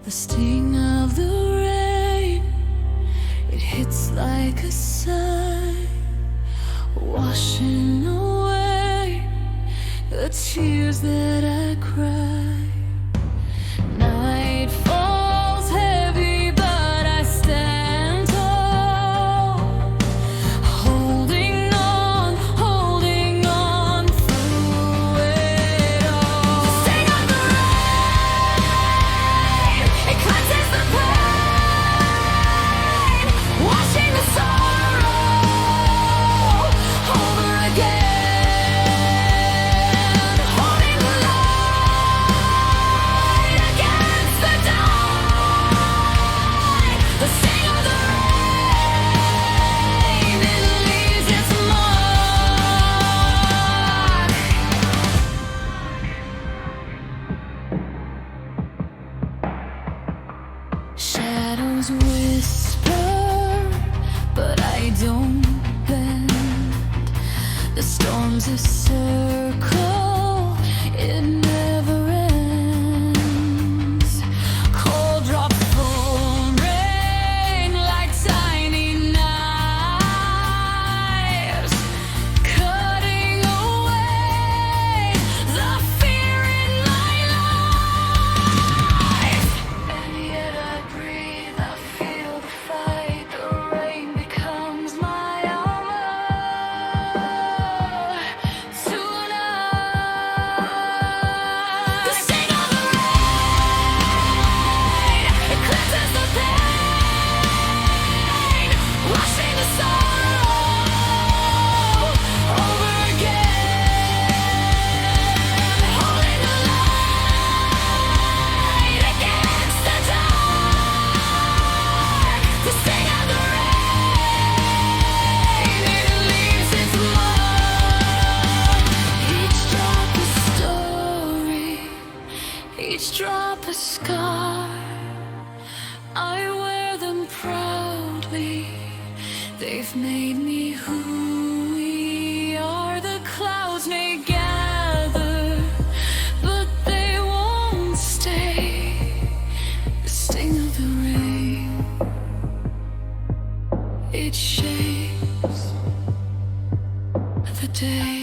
The sting of the rain, it hits like a sigh, washing away the tears that I cry. Night falls heavy, but I stand tall, holding on through it all. The sting of the rain, it cleanses the pain, washing the sorrow over again, holding the light against the dawn. The sting of the rain, it leaves its mark. Shadows whisper, but I don't bend. The storm's a circle, it never ends. Cold drops fall rain like tiny knives, cutting away the fear in my life. And yet I breathe, I feel the fight. The rain becomes my armor tonight. The sting of the rain, it cleanses the pain, washing the sorrow over again, holding the light against the dark. The sting of the rain, it leaves its mark. Each drop a story, each drop a scar. I wear them proudly, they've made me who we are. The clouds may gather, but they won't stay. The sting of the rain, it shapes the day.